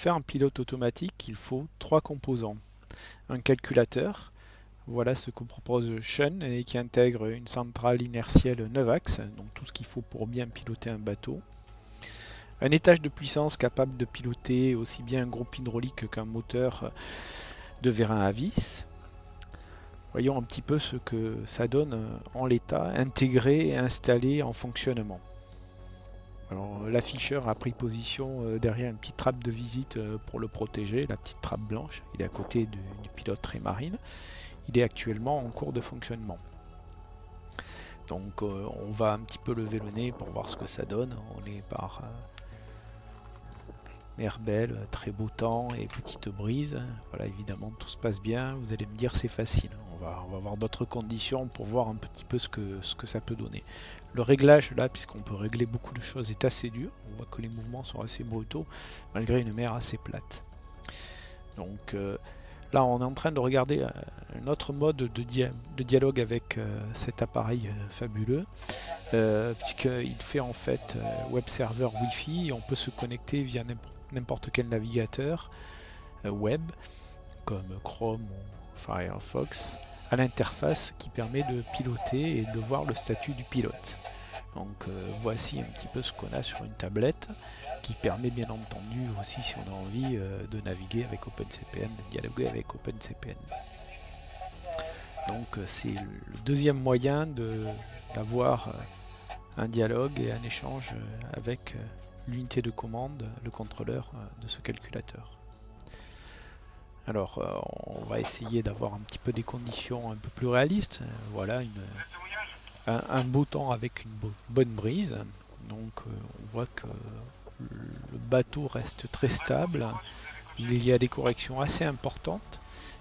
faire un pilote automatique, il faut 3 composants. Un calculateur, voilà ce que propose Sean et qui intègre une centrale inertielle 9 axes, donc tout ce qu'il faut pour bien piloter un bateau. Un étage de puissance capable de piloter aussi bien un groupe hydraulique qu'un moteur de vérin à vis. Voyons un petit peu ce que ça donne en l'état, intégré et installé en fonctionnement. Alors, l'afficheur a pris position derrière une petite trappe de visite pour le protéger, la petite trappe blanche. Il est à côté du pilote Trémarine. Il est actuellement en cours de fonctionnement. Donc on va un petit peu lever le nez pour voir ce que ça donne. On est par mer belle, très beau temps et petite brise. Voilà, évidemment tout se passe bien. Vous allez me dire c'est facile. On va voir d'autres conditions pour voir un petit peu ce que ça peut donner. Le réglage là, puisqu'on peut régler beaucoup de choses, est assez dur. On voit que les mouvements sont assez brutaux malgré une mer assez plate. Donc là on est en train de regarder un autre mode de dialogue avec cet appareil fabuleux, puisqu'il fait en fait web serveur Wi-Fi et on peut se connecter via n'importe quel navigateur web comme Chrome ou Firefox à l'interface qui permet de piloter et de voir le statut du pilote. Donc voici un petit peu ce qu'on a sur une tablette qui permet bien entendu aussi si on a envie de naviguer avec OpenCPN, de dialoguer avec OpenCPN. Donc c'est le deuxième moyen d'avoir un dialogue et un échange avec l'unité de commande, le contrôleur de ce calculateur. Alors on va essayer d'avoir un petit peu des conditions un peu plus réalistes. Voilà un beau temps avec une bonne brise. Donc on voit que le bateau reste très stable. Il y a des corrections assez importantes,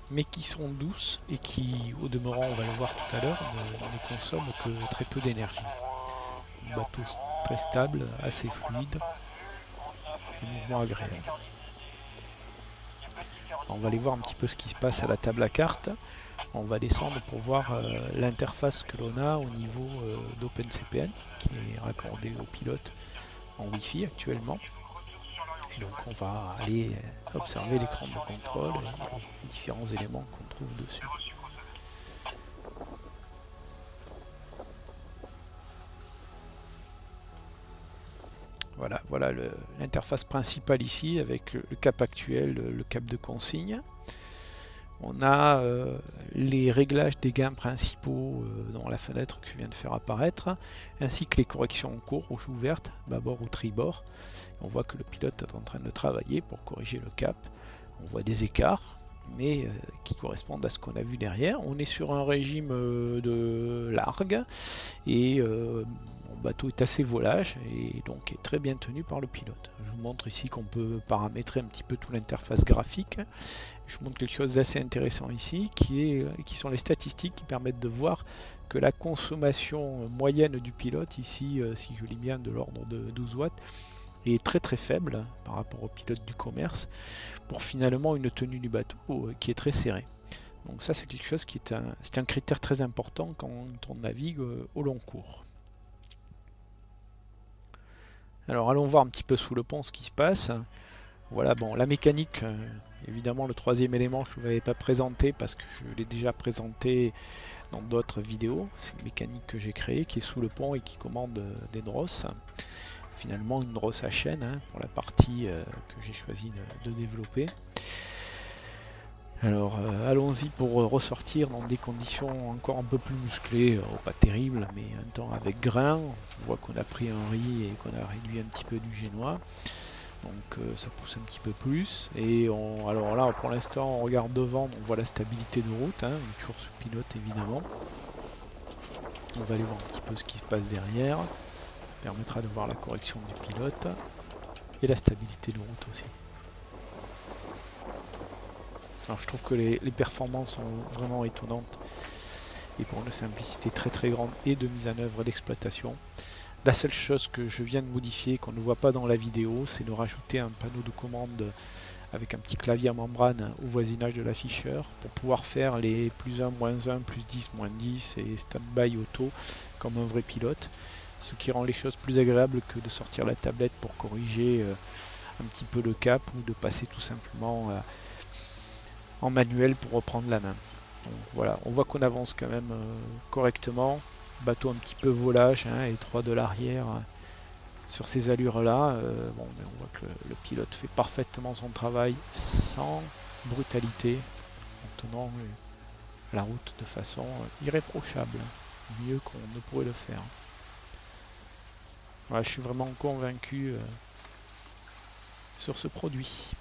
mais qui sont douces et qui, au demeurant, on va le voir tout à l'heure, ne consomment que très peu d'énergie. Un bateau très stable, assez fluide, des mouvements agréables. On va aller voir un petit peu ce qui se passe à la table à cartes. On va descendre pour voir l'interface que l'on a au niveau d'OpenCPN, qui est raccordé au pilote en Wi-Fi actuellement. Et donc on va aller observer l'écran de contrôle et les différents éléments qu'on trouve dessus. Voilà l'interface principale ici avec le cap actuel, le cap de consigne. On a les réglages des gains principaux dans la fenêtre que je viens de faire apparaître, ainsi que les corrections en cours, rouge ou verte, bâbord ou tribord. On voit que le pilote est en train de travailler pour corriger le cap. On voit des écarts, mais qui correspondent à ce qu'on a vu derrière. On est sur un régime de largue et mon bateau est assez volage et donc est très bien tenu par le pilote. Je vous montre ici qu'on peut paramétrer un petit peu toute l'interface graphique. Je vous montre quelque chose d'assez intéressant ici qui sont les statistiques qui permettent de voir que la consommation moyenne du pilote ici, si je lis bien, de l'ordre de 12 watts, est très très faible par rapport au pilote du commerce pour finalement une tenue du bateau qui est très serrée. Donc ça c'est quelque chose qui est un critère très important quand on navigue au long cours. Alors allons voir un petit peu sous le pont ce qui se passe. Voilà, bon, la mécanique, évidemment le troisième élément je ne vous avais pas présenté parce que je l'ai déjà présenté dans d'autres vidéos. C'est une mécanique que j'ai créée qui est sous le pont et qui commande des drosses. Finalement une drosse à chaîne pour la partie que j'ai choisi de développer. Alors allons-y pour ressortir dans des conditions encore un peu plus musclées, pas terribles, mais un temps avec grain. On voit qu'on a pris un riz et qu'on a réduit un petit peu du génois. Donc ça pousse un petit peu plus. Et alors là pour l'instant on regarde devant, on voit la stabilité de route, on est toujours sous pilote évidemment. On va aller voir un petit peu ce qui se passe derrière. Permettra de voir la correction du pilote et la stabilité de route aussi. Alors je trouve que les performances sont vraiment étonnantes et pour une simplicité très très grande et de mise en œuvre d'exploitation. La seule chose que je viens de modifier qu'on ne voit pas dans la vidéo, c'est de rajouter un panneau de commande avec un petit clavier à membrane au voisinage de l'afficheur pour pouvoir faire les plus 1, moins 1, plus 10, moins 10 et stand-by auto comme un vrai pilote. Ce qui rend les choses plus agréables que de sortir la tablette pour corriger un petit peu le cap ou de passer tout simplement en manuel pour reprendre la main. Donc voilà, on voit qu'on avance quand même correctement. Bateau un petit peu volage, hein, étroit de l'arrière sur ces allures là. Bon, mais on voit que le pilote fait parfaitement son travail sans brutalité, en tenant la route de façon irréprochable, mieux qu'on ne pourrait le faire. Voilà, je suis vraiment convaincu sur ce produit.